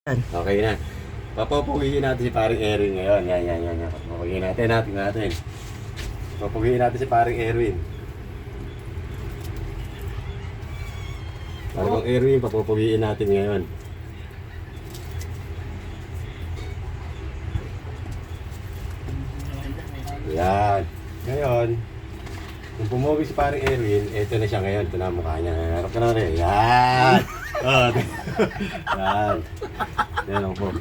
Okay na. Papapugihin natin si paring Erwin ngayon. Yan. Papapugihin natin. Papapugihin natin si paring Erwin. Paring Erwin, papapugihin natin ngayon. Yan. Ngayon, kung pumugi si paring Erwin, eto na siya ngayon. Ito na ang mukha niya. Harap ka na rin. Yan. Yan. Yan ang po.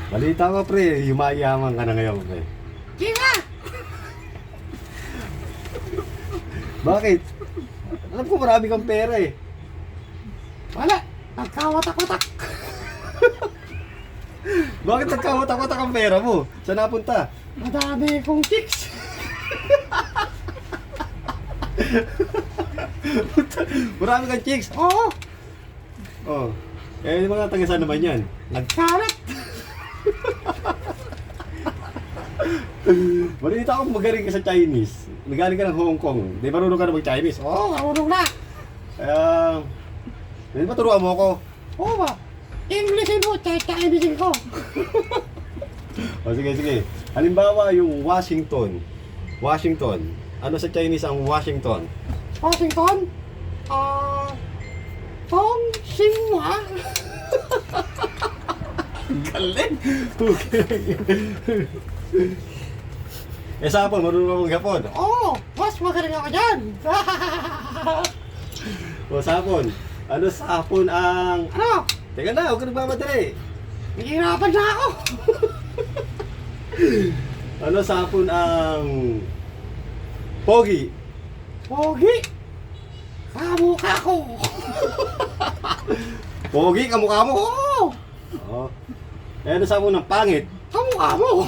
Balita ko pre, yumayaman ka na ngayon pre. Kira! Bakit? Alam ko marami kang pera eh. Wala! Nagkawatak-watak! Bakit nagkawatak-watak ang pera mo? Saan napunta? Madami kong chicks! Marami kang chicks. Oo! Oh. Eh, yung mga taga saan naman yan? Nagkalat! Balita ko magaling ka sa Chinese. Nagaling ka ng Hong Kong. Di marunong ka na mag-Chinese? Oo, marunong na! Kaya... Hindi ba turuan mo ako? Oo ba? Englishin mo, Chinese ko! O sige. Halimbawa yung Washington. Ano sa Chinese ang Washington? Washington? Tong Xinhua! Galing! Eh sa Hapon, marunong ka mag-Hapon. Oo! Mas magaling ako dyan! O sa Hapon, ano sa Hapon ang... Ano? Teka na, huwag ka nagmamadali. Nahihirapan na ako! Ano sa Hapon ang... Pogi? Pogi! Kamukha ko! Pogi, kamukha mo? Oo! Oo. Eh ano sa Hapon ang pangit? Kamukha mo!